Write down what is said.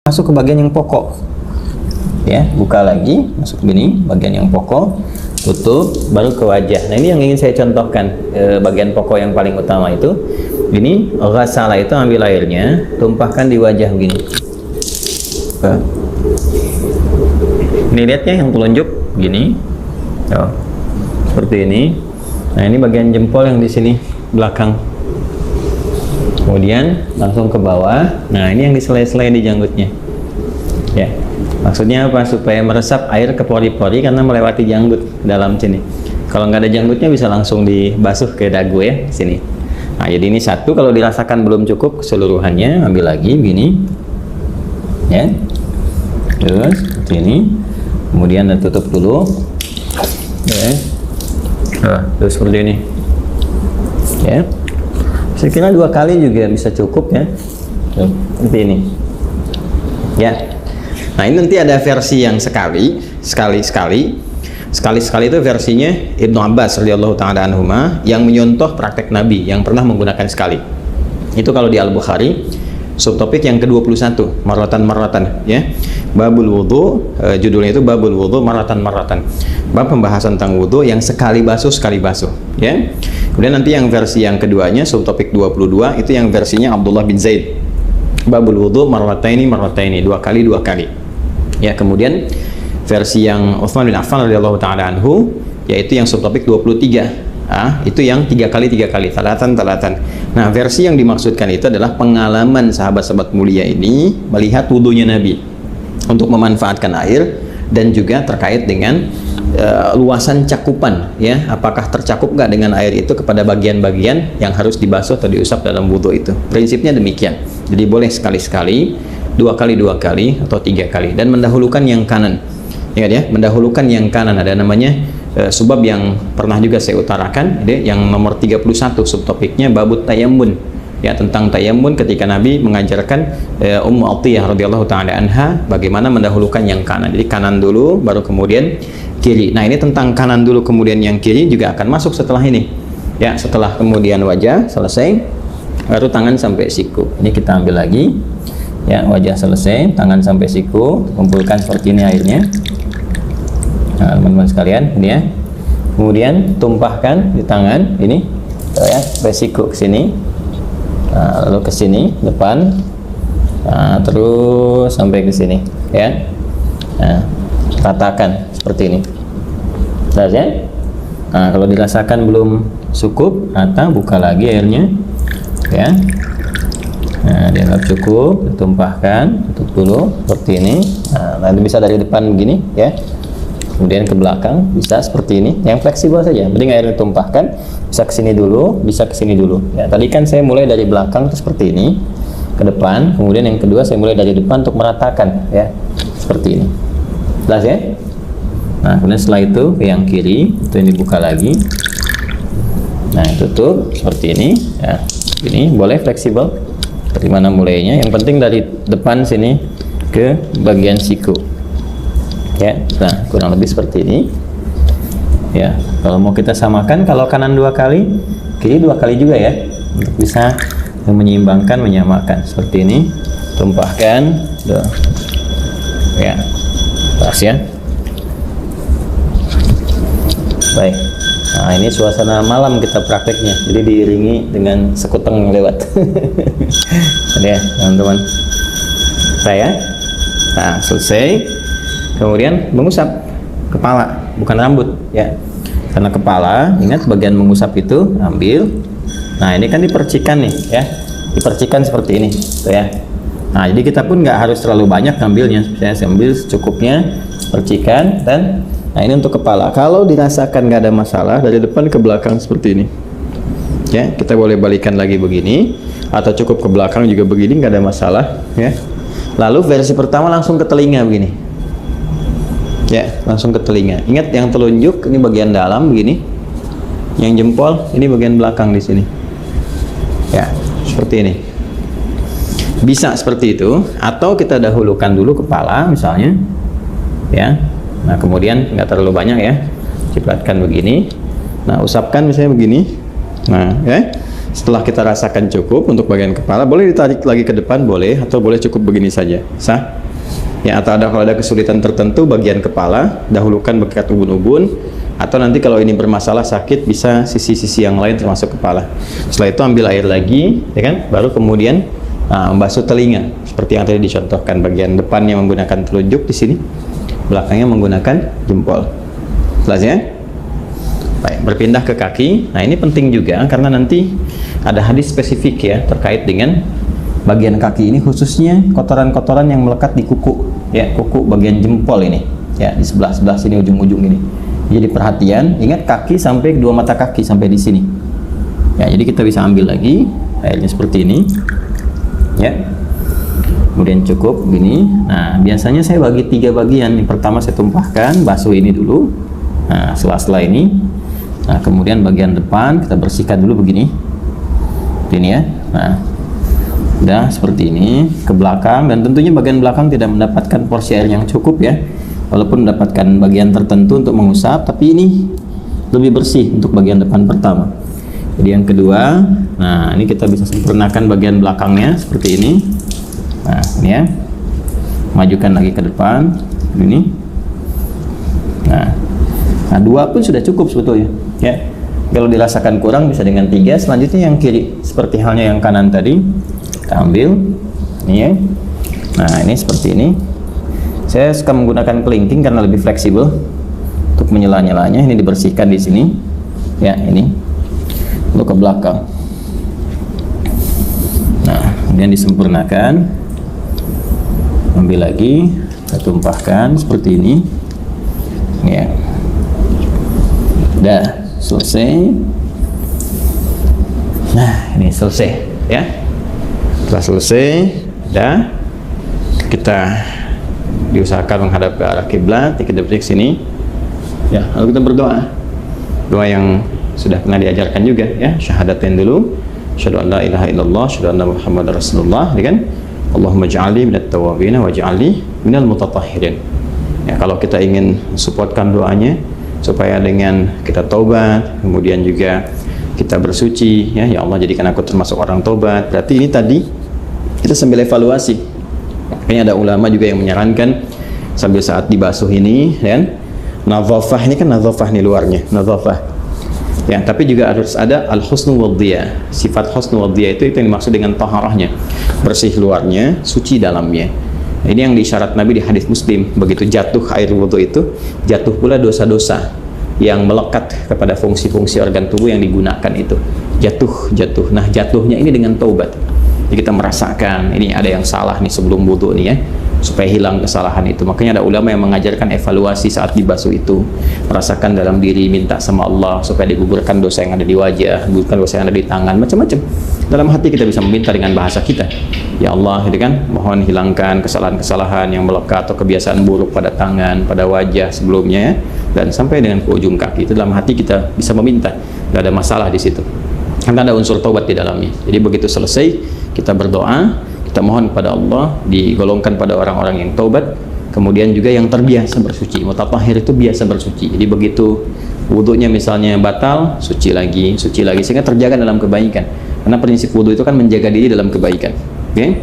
masuk ke bagian yang pokok. Ya, buka lagi, masuk begini, bagian yang pokok, tutup, baru ke wajah. Nah, ini yang ingin saya contohkan, bagian pokok yang paling utama itu. Ini ghasala itu ambil airnya, tumpahkan di wajah begini. Ini lihatnya yang telunjuk begini. Oh, seperti ini. Nah, ini bagian jempol yang di sini belakang. Kemudian langsung ke bawah. Nah, ini yang diselai-selai di janggutnya. Ya, maksudnya apa? Supaya meresap air ke pori-pori karena melewati janggut dalam sini. Kalau nggak ada janggutnya bisa langsung dibasuh ke dagu ya, sini. Nah, jadi ini satu. Kalau dirasakan belum cukup keseluruhannya, ambil lagi begini. Ya, terus seperti ini. Kemudian tutup dulu. Ya, terus seperti ini. Ya. Saya kira 2 kali juga bisa cukup ya. Seperti ini. Ya. Nah, ini nanti ada versi yang sekali itu versinya Ibnu Abbas radhiyallahu taala anhuma yang menyontoh praktek Nabi yang pernah menggunakan sekali. Itu kalau di Al-Bukhari, subtopik yang ke-21, marratan ya. Babul wudu, judulnya itu Babul wudu marratan. Bab pembahasan tentang wudu yang sekali basuh ya. Kemudian nanti yang versi yang keduanya, subtopik 22, itu yang versinya Abdullah bin Zaid. Babul wudu marrataini, 2 kali. Ya, kemudian versi yang Utsman bin Affan radhiyallahu taala anhu, yaitu yang subtopik 23. Itu yang 3 kali, talatan. Nah, versi yang dimaksudkan itu adalah pengalaman sahabat-sahabat mulia ini melihat wudunya Nabi untuk memanfaatkan air, dan juga terkait dengan luasan cakupan ya, apakah tercakup nggak dengan air itu kepada bagian-bagian yang harus dibasuh atau diusap dalam wudhu itu. Prinsipnya demikian. Jadi boleh sekali-sekali, 2 kali, atau 3 kali, dan mendahulukan yang kanan. Ingat ya, mendahulukan yang kanan. Ada namanya subbab yang pernah juga saya utarakan, yang nomor 31 subtopiknya babut tayammun. Ya, tentang tayammun ketika Nabi mengajarkan Ummu Atiyah radhiyallahu taala anha bagaimana mendahulukan yang kanan. Jadi kanan dulu baru kemudian kiri. Nah, ini tentang kanan dulu kemudian yang kiri juga akan masuk setelah ini. Ya, setelah kemudian wajah selesai, baru tangan sampai siku. Ini kita ambil lagi. Ya, wajah selesai, tangan sampai siku, kumpulkan seperti ini airnya. Nah, teman-teman sekalian, ini ya. Kemudian tumpahkan di tangan ini, ya, sampai siku ke sini. Nah, lalu ke sini depan, terus sampai ke sini ya. Nah, ratakan seperti ini. Jelas ya? Nah, kalau dirasakan belum cukup, rata, buka lagi airnya ya. Nah, dianggap cukup, ditumpahkan, tutup dulu seperti ini. Nah, nanti bisa dari depan begini ya, kemudian ke belakang bisa seperti ini, yang fleksibel saja. Penting airnya ditumpahkan, bisa ke sini dulu, bisa ke sini dulu. Ya, tadi kan saya mulai dari belakang seperti ini ke depan, kemudian yang kedua saya mulai dari depan untuk meratakan ya, seperti ini. Jelas ya? Nah, kemudian setelah itu ke yang kiri, itu yang dibuka lagi. Nah, tutup seperti ini ya. Ini boleh fleksibel dari mana mulainya, yang penting dari depan sini ke bagian siku. Ya, nah kurang lebih seperti ini. Ya, kalau mau kita samakan, kalau kanan 2 kali, kiri 2 kali juga ya, untuk bisa menyeimbangkan, menyamakan seperti ini. Tumpahkan, ya, pas ya. Baik. Nah, ini suasana malam kita prakteknya, jadi diiringi dengan sekuteng lewat. Ya, teman-teman. Saya, nah selesai. Kemudian mengusap kepala, bukan rambut ya. Karena kepala, ingat bagian mengusap itu ambil. Nah, ini kan dipercikan nih ya. Dipercikan seperti ini, tuh ya. Nah, jadi kita pun nggak harus terlalu banyak ngambilnya. Saya ambil secukupnya, percikan, dan nah ini untuk kepala. Kalau dirasakan nggak ada masalah, dari depan ke belakang seperti ini. Ya, kita boleh balikan lagi begini, atau cukup ke belakang juga begini, nggak ada masalah ya. Lalu versi pertama langsung ke telinga begini. Ya, langsung ke telinga. Ingat yang telunjuk ini bagian dalam begini. Yang jempol ini bagian belakang di sini. Ya, seperti ini. Bisa seperti itu, atau kita dahulukan dulu kepala misalnya. Ya. Nah, kemudian nggak terlalu banyak ya. Cipratkan begini. Nah, usapkan misalnya begini. Nah, ya. Setelah kita rasakan cukup untuk bagian kepala, boleh ditarik lagi ke depan, boleh, atau boleh cukup begini saja, sah. Ya, atau kalau ada kesulitan tertentu bagian kepala, dahulukan bekat ubun-ubun, atau nanti kalau ini bermasalah sakit bisa sisi-sisi yang lain termasuk kepala. Setelah itu ambil air lagi, ya kan, baru kemudian membasuh telinga seperti yang tadi dicontohkan. Bagian depannya menggunakan telunjuk di sini, belakangnya menggunakan jempol. Jelas ya? Baik, berpindah ke kaki. Nah, ini penting juga karena nanti ada hadis spesifik ya terkait dengan bagian kaki ini, khususnya kotoran-kotoran yang melekat di kuku, ya, kuku bagian jempol ini, ya, di sebelah sini ujung-ujung ini. Jadi perhatian, ingat kaki sampai kedua mata kaki sampai di sini. Ya, jadi kita bisa ambil lagi airnya seperti ini, ya. Kemudian cukup gini. Nah, biasanya saya bagi 3 bagian. Yang pertama saya tumpahkan, basuh ini dulu. Nah, setelah ini. Nah, kemudian bagian depan kita bersihkan dulu begini. Ini ya. Nah, udah seperti ini ke belakang, dan tentunya bagian belakang tidak mendapatkan porsi air yang cukup ya. Walaupun mendapatkan bagian tertentu untuk mengusap, tapi ini lebih bersih untuk bagian depan pertama. Jadi yang kedua, nah ini kita bisa sempurnakan bagian belakangnya seperti ini. Nah, ini ya. Majukan lagi ke depan. Ini. Nah, 2 pun sudah cukup sebetulnya. Ya, kalau dirasakan kurang bisa dengan 3. Selanjutnya yang kiri, seperti halnya yang kanan tadi, kita ambil ini ya. Nah, ini seperti ini. Saya suka menggunakan kelingking karena lebih fleksibel untuk menyela-nyelanya. Ini dibersihkan di sini, ya, ini untuk ke belakang. Nah, kemudian disempurnakan, ambil lagi, kita tumpahkan seperti ini, ya. Dah selesai. Nah, ini selesai ya. Setelah selesai, dah, kita diusahakan menghadap ke arah kiblat, kita berdiri sini. Ya, lalu kita berdoa. Doa yang sudah pernah diajarkan juga ya, syahadatain dulu. Asyhadu an la ilaha illallah, asyhadu anna Muhammadar Rasulullah, ya kan? Allahumma ja'alni minat tawwabin wa ja'alni minal mutatahhirin. Ya, kalau kita ingin supportkan doanya supaya dengan kita taubat, kemudian juga kita bersuci, ya Allah jadikan aku termasuk orang taubat. Berarti ini tadi kita sambil evaluasi. Makanya ada ulama juga yang menyarankan sambil saat dibasuh ini, kan, nadhafah ini kan nadhafah nih luarnya, nadhafah. Ya, tapi juga harus ada al-husnu wadhiyah. Sifat husnu wadhiyah itu yang dimaksud dengan taharahnya, bersih luarnya, suci dalamnya. Ini yang diisyarat Nabi di hadis Muslim, begitu jatuh air wudhu itu, jatuh pula dosa-dosa yang melekat kepada fungsi-fungsi organ tubuh yang digunakan itu. Jatuh. Nah, jatuhnya ini dengan taubat. Jadi kita merasakan ini ada yang salah nih sebelum wudhu nih ya, supaya hilang kesalahan itu. Makanya ada ulama yang mengajarkan evaluasi saat dibasuh itu, merasakan dalam diri, minta sama Allah supaya digugurkan dosa yang ada di wajah, digugurkan dosa yang ada di tangan, macam-macam. Dalam hati kita bisa meminta dengan bahasa kita, ya Allah, gitu kan, mohon hilangkan kesalahan-kesalahan yang melekat atau kebiasaan buruk pada tangan, pada wajah sebelumnya, dan sampai dengan ke ujung kaki. Itu dalam hati kita bisa meminta, tidak ada masalah di situ, karena ada unsur taubat di dalamnya. Jadi begitu selesai kita berdoa, kita mohon kepada Allah, digolongkan pada orang-orang yang taubat, kemudian juga yang terbiasa bersuci. Mutatahhir itu biasa bersuci. Jadi begitu wudunya misalnya batal, suci lagi, sehingga terjaga dalam kebaikan. Karena prinsip wudu itu kan menjaga diri dalam kebaikan. Oke?